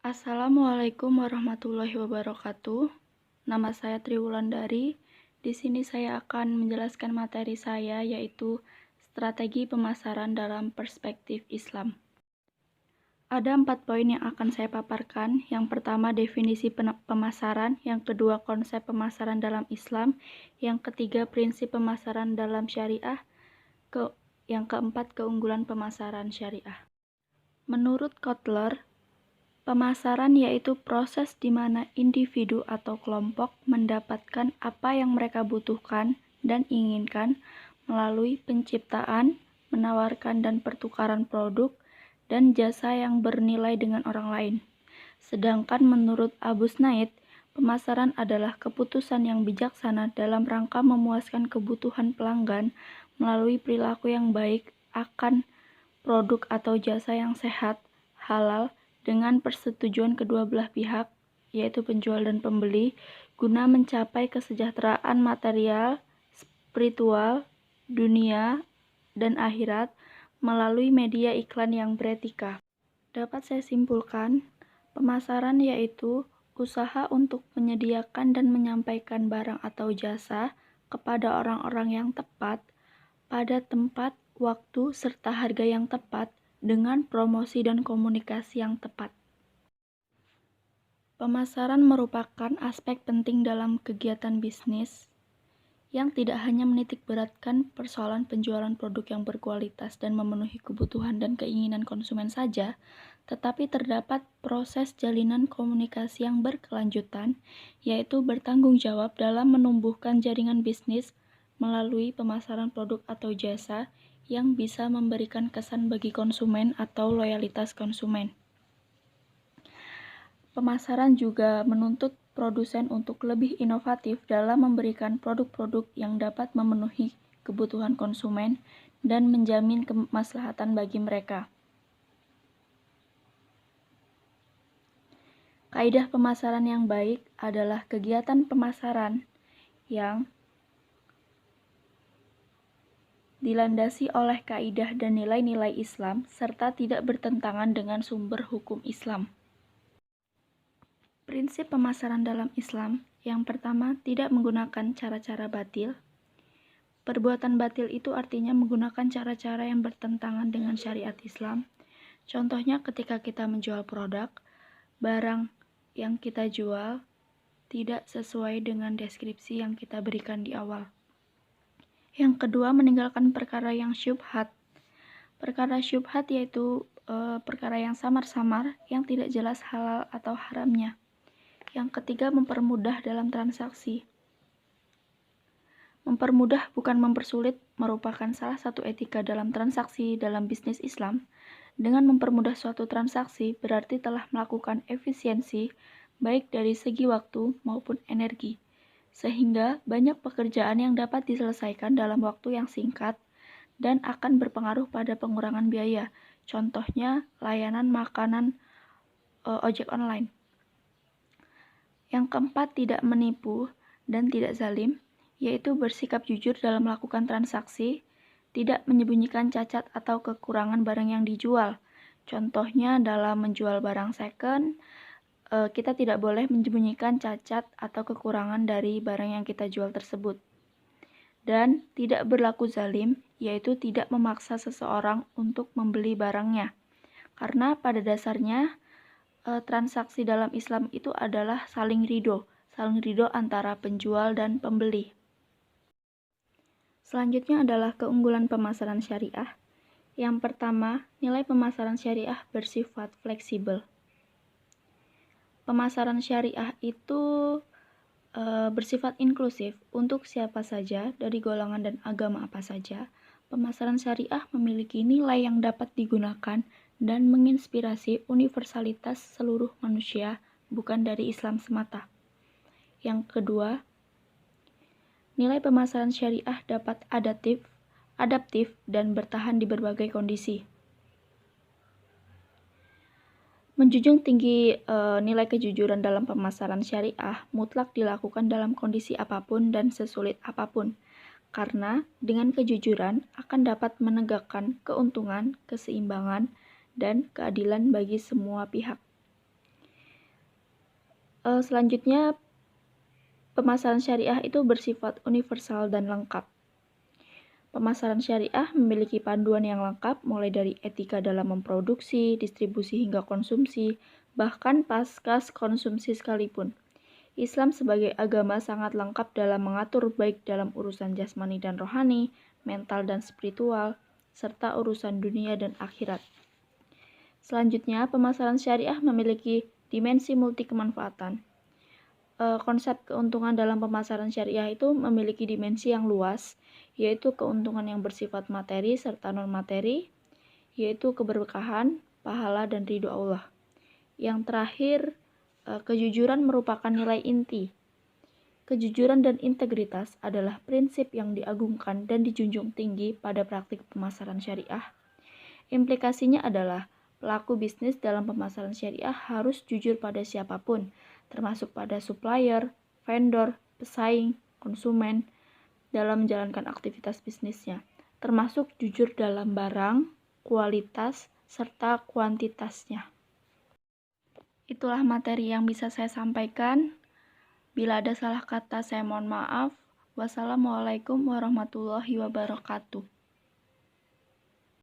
Assalamualaikum warahmatullahi wabarakatuh. Nama saya Triwulandari. Di sini saya akan menjelaskan materi saya yaitu strategi pemasaran dalam perspektif Islam. Ada 4 poin yang akan saya paparkan. Yang pertama definisi pemasaran, yang kedua konsep pemasaran dalam Islam, yang ketiga prinsip pemasaran dalam syariah, yang keempat keunggulan pemasaran syariah. Menurut Kotler, pemasaran yaitu proses di mana individu atau kelompok mendapatkan apa yang mereka butuhkan dan inginkan melalui penciptaan, menawarkan dan pertukaran produk dan jasa yang bernilai dengan orang lain. Sedangkan menurut Abu Snaid, pemasaran adalah keputusan yang bijaksana dalam rangka memuaskan kebutuhan pelanggan melalui perilaku yang baik akan produk atau jasa yang sehat, halal, dengan persetujuan kedua belah pihak, yaitu penjual dan pembeli, guna mencapai kesejahteraan material, spiritual, dunia, dan akhirat melalui media iklan yang beretika. Dapat saya simpulkan, pemasaran yaitu usaha untuk menyediakan dan menyampaikan barang atau jasa kepada orang-orang yang tepat, pada tempat, waktu, serta harga yang tepat, dengan promosi dan komunikasi yang tepat. Pemasaran merupakan aspek penting dalam kegiatan bisnis yang tidak hanya menitikberatkan persoalan penjualan produk yang berkualitas dan memenuhi kebutuhan dan keinginan konsumen saja, tetapi terdapat proses jalinan komunikasi yang berkelanjutan, yaitu bertanggung jawab dalam menumbuhkan jaringan bisnis melalui pemasaran produk atau jasa yang bisa memberikan kesan bagi konsumen atau loyalitas konsumen. Pemasaran juga menuntut produsen untuk lebih inovatif dalam memberikan produk-produk yang dapat memenuhi kebutuhan konsumen dan menjamin kemaslahatan bagi mereka. Kaidah pemasaran yang baik adalah kegiatan pemasaran yang dilandasi oleh kaidah dan nilai-nilai Islam serta tidak bertentangan dengan sumber hukum Islam. Prinsip pemasaran dalam Islam, yang pertama, tidak menggunakan cara-cara batil. Perbuatan batil itu artinya menggunakan cara-cara yang bertentangan dengan syariat Islam. Contohnya ketika kita menjual produk, barang yang kita jual tidak sesuai dengan deskripsi yang kita berikan di awal. Yang kedua, meninggalkan perkara yang syubhat. Perkara syubhat yaitu perkara yang samar-samar, yang tidak jelas halal atau haramnya. Yang ketiga, mempermudah dalam transaksi. Mempermudah bukan mempersulit merupakan salah satu etika dalam transaksi dalam bisnis Islam. Dengan mempermudah suatu transaksi berarti telah melakukan efisiensi baik dari segi waktu maupun energi, sehingga banyak pekerjaan yang dapat diselesaikan dalam waktu yang singkat dan akan berpengaruh pada pengurangan biaya. Contohnya layanan makanan ojek online. Yang keempat, tidak menipu dan tidak zalim, yaitu bersikap jujur dalam melakukan transaksi, tidak menyembunyikan cacat atau kekurangan barang yang dijual. Contohnya dalam menjual barang second, kita tidak boleh menyembunyikan cacat atau kekurangan dari barang yang kita jual tersebut. Dan tidak berlaku zalim, yaitu tidak memaksa seseorang untuk membeli barangnya. Karena pada dasarnya transaksi dalam Islam itu adalah saling ridho antara penjual dan pembeli. Selanjutnya adalah keunggulan pemasaran syariah. Yang pertama, nilai pemasaran syariah bersifat fleksibel. Pemasaran syariah itu bersifat inklusif untuk siapa saja dari golongan dan agama apa saja. Pemasaran syariah memiliki nilai yang dapat digunakan dan menginspirasi universalitas seluruh manusia, bukan dari Islam semata. Yang kedua, nilai pemasaran syariah dapat adaptif dan bertahan di berbagai kondisi. Menjunjung tinggi nilai kejujuran dalam pemasaran syariah mutlak dilakukan dalam kondisi apapun dan sesulit apapun, karena dengan kejujuran akan dapat menegakkan keuntungan, keseimbangan, dan keadilan bagi semua pihak. Selanjutnya, pemasaran syariah itu bersifat universal dan lengkap. Pemasaran syariah memiliki panduan yang lengkap mulai dari etika dalam memproduksi, distribusi hingga konsumsi, bahkan pasca konsumsi sekalipun. Islam sebagai agama sangat lengkap dalam mengatur baik dalam urusan jasmani dan rohani, mental dan spiritual, serta urusan dunia dan akhirat. Selanjutnya, pemasaran syariah memiliki dimensi multi kemanfaatan. Konsep keuntungan dalam pemasaran syariah itu memiliki dimensi yang luas, yaitu keuntungan yang bersifat materi serta non-materi, yaitu keberkahan, pahala, dan ridho Allah. Yang terakhir, kejujuran merupakan nilai inti. Kejujuran dan integritas adalah prinsip yang diagungkan dan dijunjung tinggi pada praktik pemasaran syariah. Implikasinya adalah pelaku bisnis dalam pemasaran syariah harus jujur pada siapapun, termasuk pada supplier, vendor, pesaing, konsumen, dalam menjalankan aktivitas bisnisnya, termasuk jujur dalam barang, kualitas, serta kuantitasnya. Itulah materi yang bisa saya sampaikan. Bila ada salah kata, saya mohon maaf. Wassalamualaikum warahmatullahi wabarakatuh.